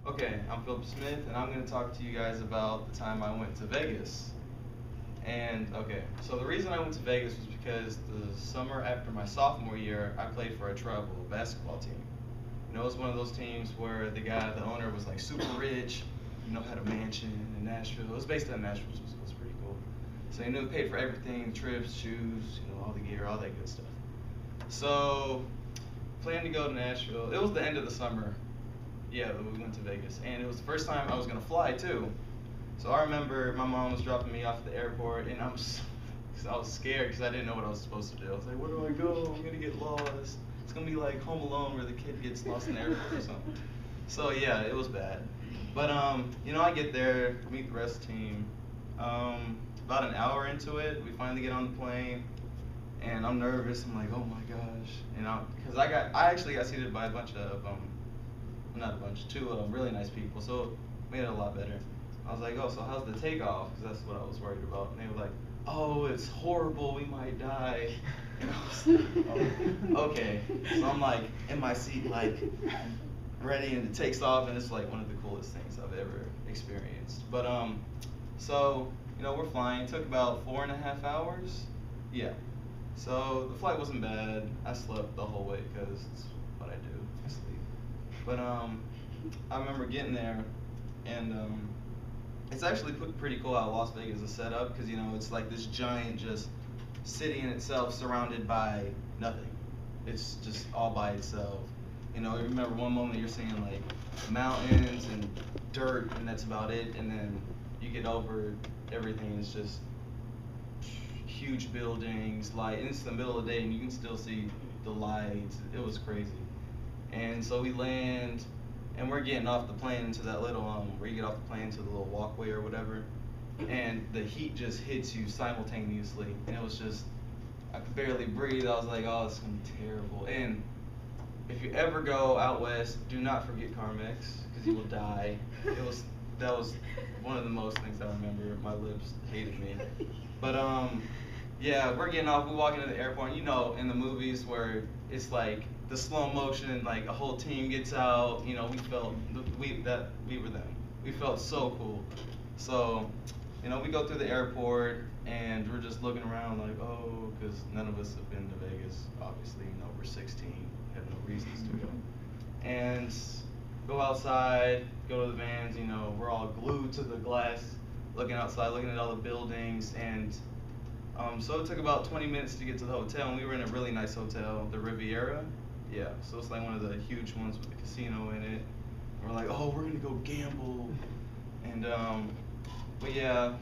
Okay, I'm Philip Smith, and I'm going to talk to you guys about the time I went to Vegas. And okay, so the reason I went to Vegas was because the summer after my sophomore year, I played for a travel basketball team. It was one of those teams where the owner was like super rich, had a mansion in Nashville. It was based in Nashville, so it was pretty cool. So paid for everything, trips, shoes, all the gear, all that good stuff. So, planned to go to Nashville. It was the end of the summer. Yeah, we went to Vegas, and it was the first time I was gonna fly too. So I remember my mom was dropping me off at the airport, and cause I was scared because I didn't know what I was supposed to do. I was like, where do I go? I'm gonna get lost. It's gonna be like Home Alone where the kid gets lost in the airport or something. So yeah, it was bad. But I get there, meet the rest of the team. About an hour into it, we finally get on the plane, and I'm nervous. I'm like, oh my gosh, because I actually got seated by a bunch of not a bunch, two really nice people, so it made it a lot better. I was like, oh, so how's the takeoff? Because that's what I was worried about. And they were like, oh, it's horrible, we might die. And I was like, oh, okay. So I'm like in my seat, like ready, and it takes off, and it's like one of the coolest things I've ever experienced. But so we're flying. It took about 4.5 hours. Yeah. So the flight wasn't bad. I slept the whole way because it's what I do. I sleep. But I remember getting there, and it's actually pretty cool how Las Vegas is set up because it's like this giant just city in itself surrounded by nothing. It's just all by itself. You remember one moment you're seeing like mountains and dirt, and that's about it. And then you get over everything. It's just huge buildings, light, and it's the middle of the day, and you can still see the lights. It was crazy. And so we land, and we're getting off the plane into that little where you get off the plane to the little walkway or whatever, and the heat just hits you simultaneously, and it was just I could barely breathe. I was like, oh, it's gonna be terrible. And if you ever go out west, do not forget Carmex because you will die. That was one of the most things I remember. My lips hated me. But yeah, we're getting off. We walk into the airport. In the movies where it's like the slow motion, like a whole team gets out. We felt we were them. We felt so cool. So, we go through the airport, and we're just looking around like, oh, because none of us have been to Vegas. Obviously, we're 16, have no reasons to go. And go outside, go to the vans. We're all glued to the glass, looking outside, looking at all the buildings, and so it took about 20 minutes to get to the hotel, and we were in a really nice hotel, the Riviera. Yeah, so it's like one of the huge ones with the casino in it. We're like, oh, we're gonna go gamble, and but yeah,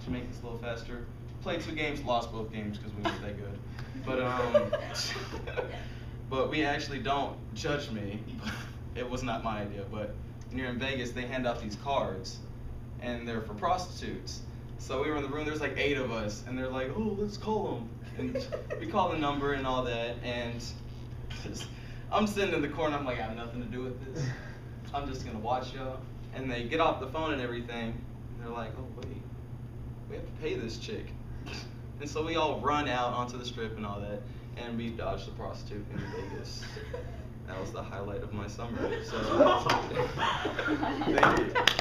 to make this a little faster, played 2 games, lost both games because we weren't that good. But but we actually don't judge me. It was not my idea, but when you're in Vegas, they hand out these cards, and they're for prostitutes. So we were in the room, there's like 8 of us, and they're like, oh, let's call them. And we call the number and all that, and I'm sitting in the corner, I'm like, I have nothing to do with this. I'm just gonna watch y'all. And they get off the phone and everything, and they're like, oh, wait, we have to pay this chick. And so we all run out onto the strip and all that, and we dodged the prostitute in Vegas. That was the highlight of my summer. So, thank you.